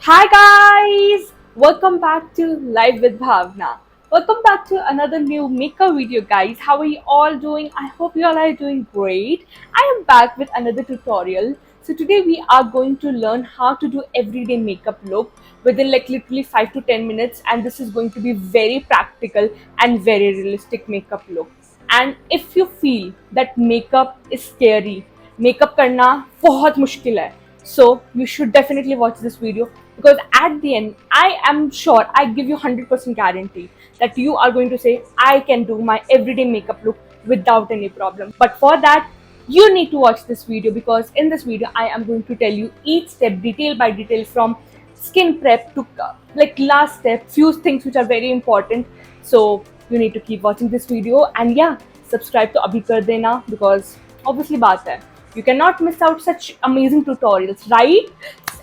Hi guys! Welcome back to Live with Bhavna. Welcome back to another new makeup video guys. How are you all doing? I hope you all are doing great. I am back with another tutorial. So today we are going to learn how to do everyday makeup look within like literally 5 to 10 minutes, and this is going to be very practical and very realistic makeup look. And if you feel that makeup is scary, makeup करना बहुत मुश्किल है, so you should definitely watch this video because at the end I am sure, I give you 100% guarantee that you are going to say I can do my everyday makeup look without any problem. But for that you need to watch this video because in this video I am going to tell you each step detail by detail from skin prep to like last step, few things which are very important. So you need to keep watching this video and yeah, subscribe to abhi kar dena because obviously baat hai, you cannot miss out such amazing tutorials, right?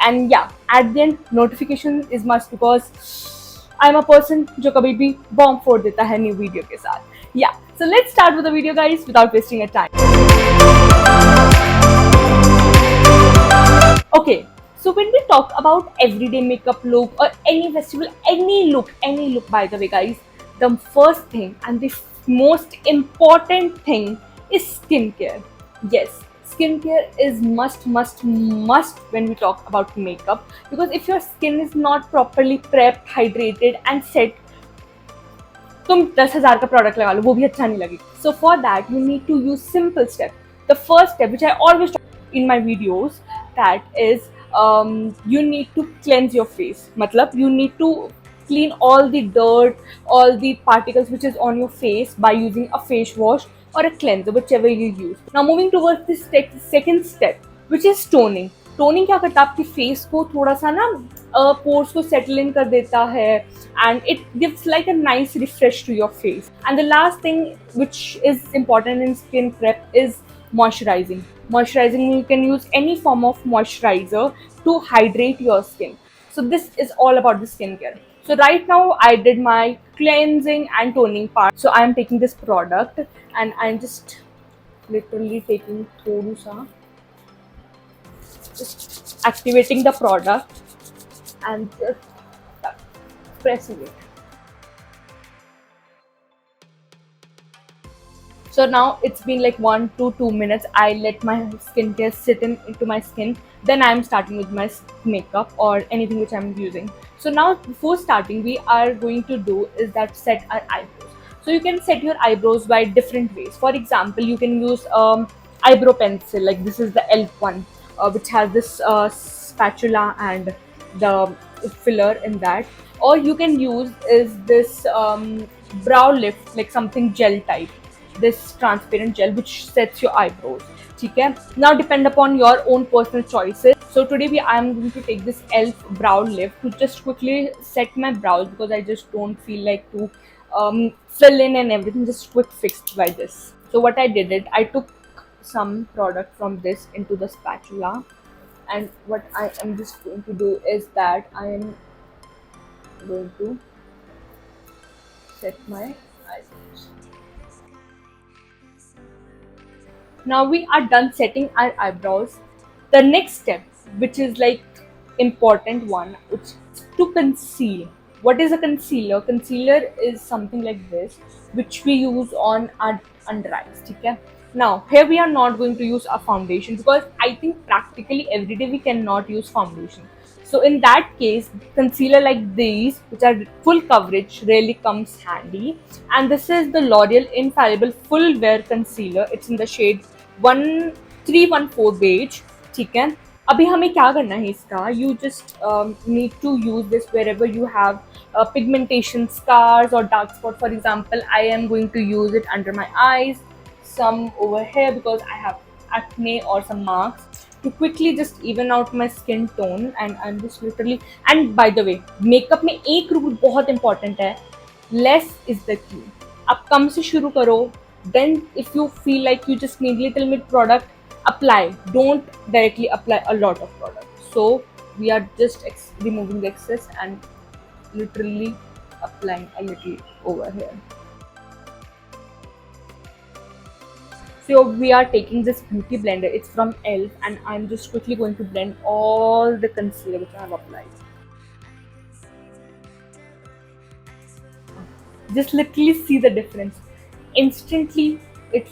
And yeah, at the end notification is must because I'm a person जो कभी भी bomb फोड़ देता है new video के साथ. Yeah, so let's start with the video guys without wasting a time. Okay, so when we talk about everyday makeup look or any festival, any look by the way guys, the first thing and the most important thing is skincare. Yes, skincare is must when we talk about makeup because if your skin is not properly prepped, hydrated and set, तुम 10,000 का product लगा लो वो भी अच्छा नहीं लगेगा. So for that you need to use simple step. The first step which I always talk in my videos, that is you need to cleanse your face. मतलब you need to clean all the dirt, all the particles which is on your face by using a face wash or a cleanser, whichever you use. Now moving towards this second step, which is toning. Toning क्या करता है आपकी face को थोड़ा सा ना pores को settle in कर देता है and it gives like a nice refresh to your face. And the last thing which is important in skin prep is moisturizing. Moisturizing, you can use any form of moisturizer to hydrate your skin. So this is all about the skincare. So right now I did my cleansing and toning part. So I am taking this product and I'm just literally taking thodu sa, just activating the product and just pressing it. So now it's been like 1 to 2 minutes. I let my skincare sit into my skin. Then I'm starting with my makeup or anything which I'm using. So now before starting, we are going to do is that set our eyebrows. So you can set your eyebrows by different ways. For example, you can use eyebrow pencil, like this is the ELF one, which has this spatula and the filler in that. Or you can use is this brow lift, like something gel type, this transparent gel which sets your eyebrows. Okay? Now depend upon your own personal choices. So today I am going to take this ELF brow lift to just quickly set my brows because I just don't feel like to fill in and everything, just quick fixed by this. So what I did it, I took some product from this into the spatula, and what I am just going to do is that I am going to set my eyebrows. Now we are done setting our eyebrows. The next step, which is like important one, which is to conceal. What is a concealer? Concealer is something like this, which we use on our under eyes. Okay? Now here we are not going to use a foundation because I think practically every day we cannot use foundation. So in that case, concealer like these, which are full coverage, really comes handy. And this is the L'Oreal Infallible Full Wear Concealer. It's in the shade 1314 beige. ठीक है, अभी हमें क्या करना है इसका, you just need to use this wherever you have pigmentation scars or dark spot. For example, I am going to use it under my eyes, some over here because I have acne or some marks, to quickly just even out my skin tone. And I'm just literally, and by the way, makeup में एक rule बहुत important है, less is the key. आप कम से शुरू करो, then if you feel like you just need little bit product, apply. Don't directly apply a lot of product. So we are just removing the excess and literally applying a little over here. So we are taking this beauty blender. It's from ELF, and I'm just quickly going to blend all the concealer which I have applied. Just literally see the difference. Instantly, it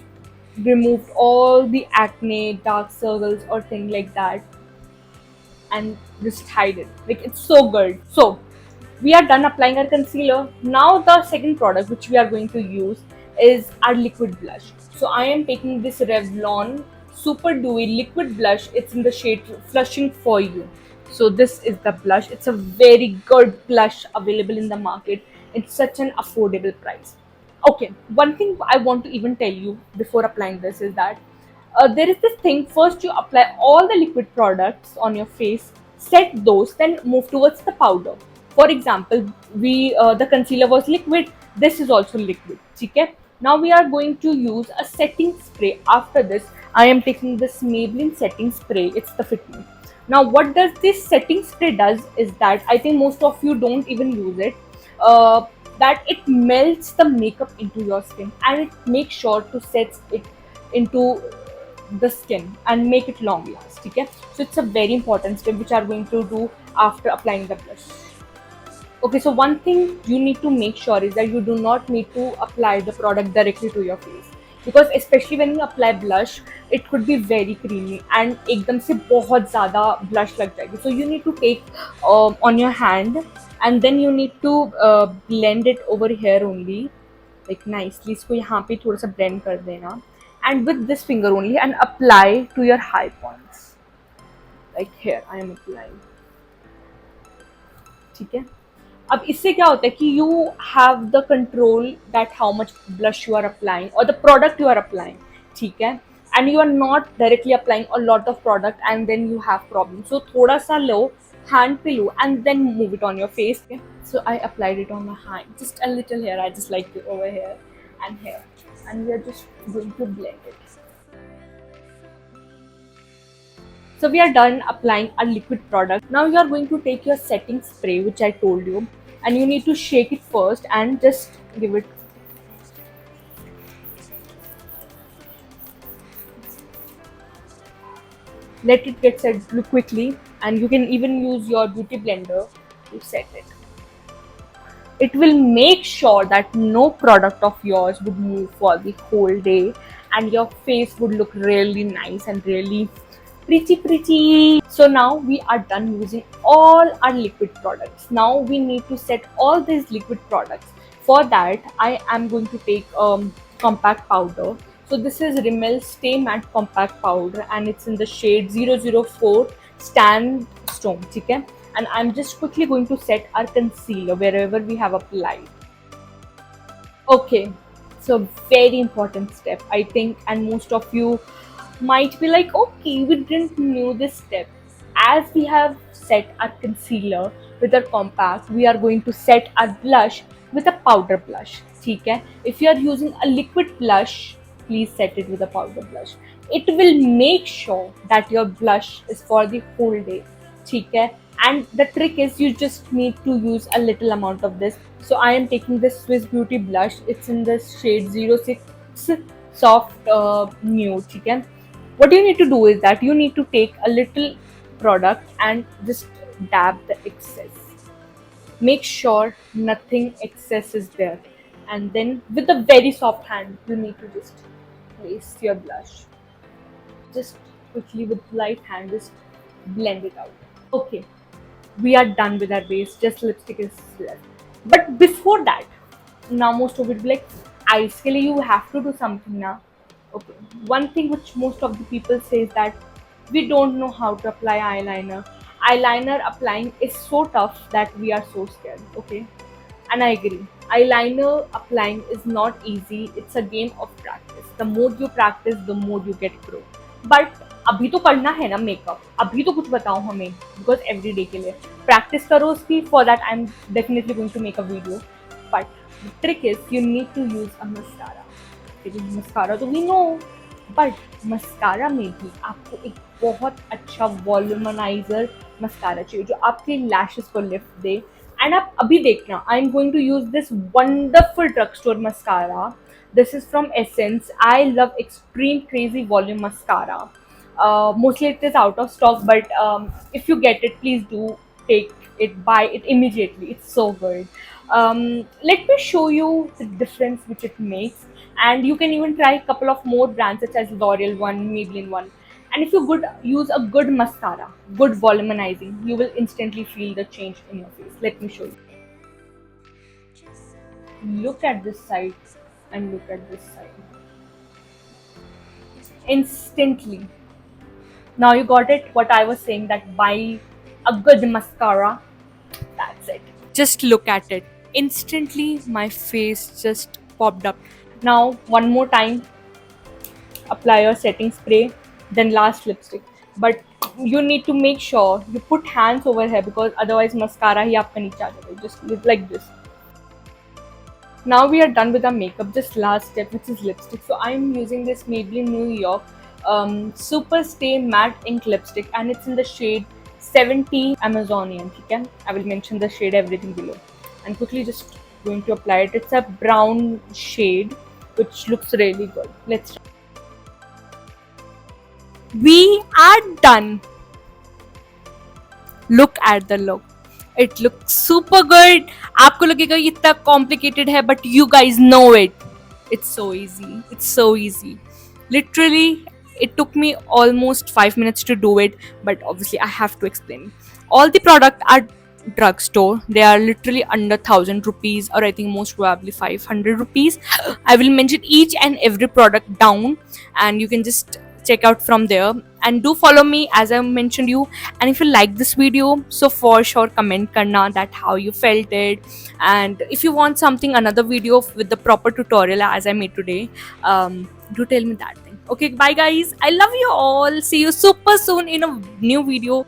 removed all the acne, dark circles, or thing like that, and just hide it. Like, it's so good. So we are done applying our concealer. Now the second product which we are going to use is our liquid blush. So I am taking this Revlon Super Dewy liquid blush. It's in the shade Flushing For You. So this is the blush. It's a very good blush available in the market. It's such an affordable price. Okay, one thing I want to even tell you before applying this is that there is this thing. First, you apply all the liquid products on your face, set those, then move towards the powder. For example, we the concealer was liquid. This is also liquid. Okay. Now we are going to use a setting spray. After this, I am taking this Maybelline setting spray. It's the Fit Me. Now, what does this setting spray does is that I think most of you don't even use it. That it melts the makeup into your skin, and it makes sure to set it into the skin and make it long last. Okay, so it's a very important step which are going to do after applying the blush. Okay, so one thing you need to make sure is that you do not need to apply the product directly to your face, because especially when you apply blush, it could be very creamy and एकदम से बहुत ज़्यादा blush लग जाएगी. So you need to take on your hand, and then you need to blend it over here only, like nicely. इसको यहाँ पे थोड़ा सा blend कर देना, and with this finger only, and apply to your high points. Like here I am applying. ठीक है. अब इससे क्या होता है कि you have the control that how much blush you are applying और the product you are applying. ठीक है. And you are not directly applying a lot of product and then you have problem. So थोड़ा सा लो, hand पे लो, and then move it on your face. So I applied it on my hand, just a little here. I just like it over here and hair, and we are just going to blend it. So we are done applying a liquid product. Now you are going to take your setting spray, which I told you, and you need to shake it first and just give it. Let it get set quickly, and you can even use your beauty blender to set it. It will make sure that no product of yours would move for the whole day, and your face would look really nice and really pretty. So now we are done using all our liquid products. Now we need to set all these liquid products. For that, I am going to take compact powder. So this is Rimmel Stay Matte Compact Powder, and it's in the shade 004 Sandstone. Okay? And I'm just quickly going to set our concealer wherever we have applied. Okay, so very important step, I think, and most of you might be like, okay, we didn't know this step. As we have set our concealer with our compact, we are going to set our blush with a powder blush. Okay? If you are using a liquid blush, please set it with a powder blush. It will make sure that your blush is for the whole day. Okay? And the trick is you just need to use a little amount of this. So I am taking this Swiss Beauty blush. It's in the shade 06 Soft Nude. Okay? What you need to do is that you need to take a little product and just dab the excess. Make sure nothing excess is there, and then with a very soft hand you need to just place your blush. Just quickly with light hand just blend it out. Okay, we are done with our base, just lipstick is left. But before that, now most of it will be like, eyes ke liye you have to do something now. Okay, one thing which most of the people say is that we don't know how to apply eyeliner. Eyeliner applying is so tough that we are so scared. Okay, and I agree. Eyeliner applying is not easy. It's a game of practice. The more you practice, the more you get pro. But अभी तो करना है ना makeup. अभी तो कुछ बताओ हमें, बिकॉज एवरी डे के लिए प्रैक्टिस करो उसकी. For that I am definitely going to make a video. But the trick is you need to use a mascara. Mascara तो वी नो, बट मस्कारा में भी आपको एक बहुत अच्छा वॉल्यूमनाइजर मस्कारा चाहिए जो आपके लैशेस को लिफ्ट दे. एंड आप अभी देखना, I am going to use this wonderful drug store mascara. This is from Essence. I love Extreme Crazy Volume Mascara. Mostly it is out of stock, but if you get it, please do take it, buy it immediately. It's so good. Let me show you the difference which it makes, and you can even try a couple of more brands such as L'Oreal one, Maybelline one. And if you good use a good mascara, good voluminizing, you will instantly feel the change in your face. Let me show you. Look at this side and look at this side. Instantly. Now you got it. What I was saying, that buy a good mascara. That's it. Just look at it. Instantly, my face just popped up. Now, one more time, apply your setting spray, then last lipstick. But you need to make sure you put hands over here, because otherwise mascara ही आपका नीचे आ जाएगा. Just look like this. Now we are done with our makeup. Just last step, which is lipstick. So I'm using this Maybelline New York Super Stay Matte Ink Lipstick, and it's in the shade 70 Amazonian. Okay? I will mention the shade everything below. And quickly just going to apply it. It's a brown shade, which looks really good. Let's try. We are done. Look at the look. It looks super good. आपको लगेगा ये इतना complicated है, but you guys know it. It's so easy. It's so easy. Literally, it took me almost 5 minutes to do it, but obviously I have to explain. All the product are drugstore. They are literally under 1,000 rupees, or I think most probably 500 rupees. I will mention each and every product down, and you can just check out from there. And do follow me as I mentioned you. And if you like this video, so for sure comment karna that how you felt it. And if you want something, another video with the proper tutorial as I made today, do tell me that thing. Okay, bye guys, I love you all. See you super soon in a new video.